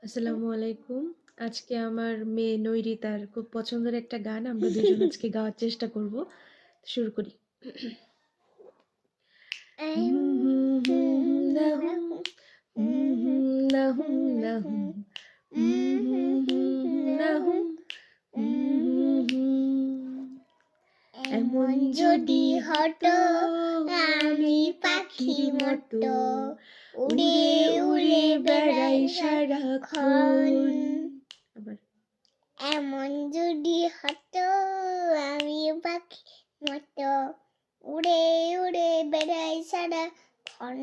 আসসালামু আলাইকুম। আজকে আমার মেয়ে নৈরিতার খুব পছন্দের একটা গান আমরা দুজন আজকে গাওয়ার চেষ্টা করব। শুরু করি। লাহুম, লাহুম, লাহুম, লাহুম, এমন যদি হতো আমি পাখি মতো উড়ে উড়ে বেড়াই সারাক্ষণ। আবার এমন যদি হতো আমি পাখি মতো উড়ে উড়ে বেড়াই সারাক্ষণ।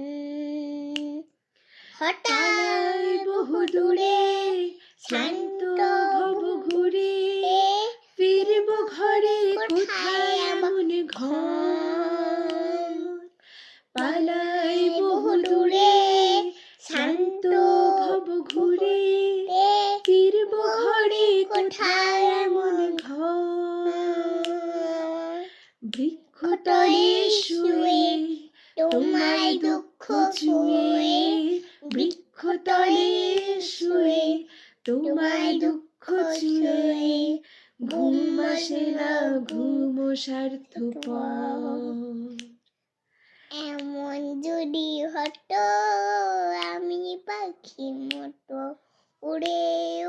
হঠাৎ বহু দূরে শান্ত ভব ঘুরে ফিরব ঘরে কোথায় এমন ঘর পালাই বহু দূরে শান্ত ভব ঘুরে ফিরব ঘরে কোথায় এমন ঘর বৃক্ষতলে শুয়ে তোমায় দুঃখ ছুঁয়ে বৃক্ষতলে শুয়ে তোমায় দুঃখ ছুঁয়ে ঘুম আসে না ঘুম স্বার্থপর। এমন যদি হতো আমি পাখি মতো উড়ে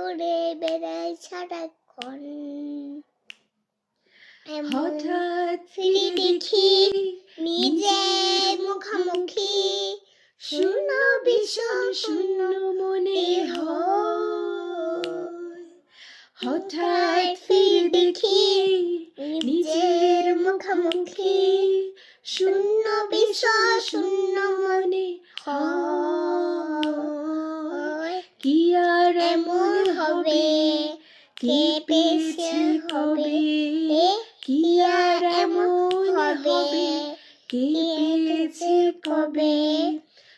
উড়ে বেড়াই সারাক্ষণ। হঠাৎ ফিরে দেখি নিজের মুখোমুখি শূন্য ভীষণ শূন্য মনে হয়। হঠাৎ ফিরে দেখি নিজের মুখোমুখি শূন্য ভীষণ শূন্য মনে হয়। কি আর এমন হবে কে পেয়েছে কবে কি আর এমন হবে কে পেয়েছে কবে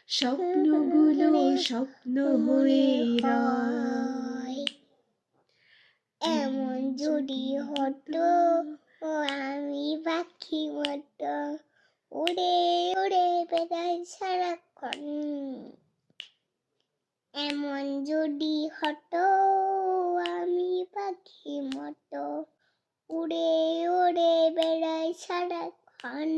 স্বপ্নগুলো স্বপ্ন হয়ে রয়। এমন যদি হতো আমি পাখি মতো উড়ে উড়ে বেড়াই সারাক্ষণ। এমন যদি হতো আমি পাখি মতো উড়ে উড়ে বেড়াই সারাক্ষণ।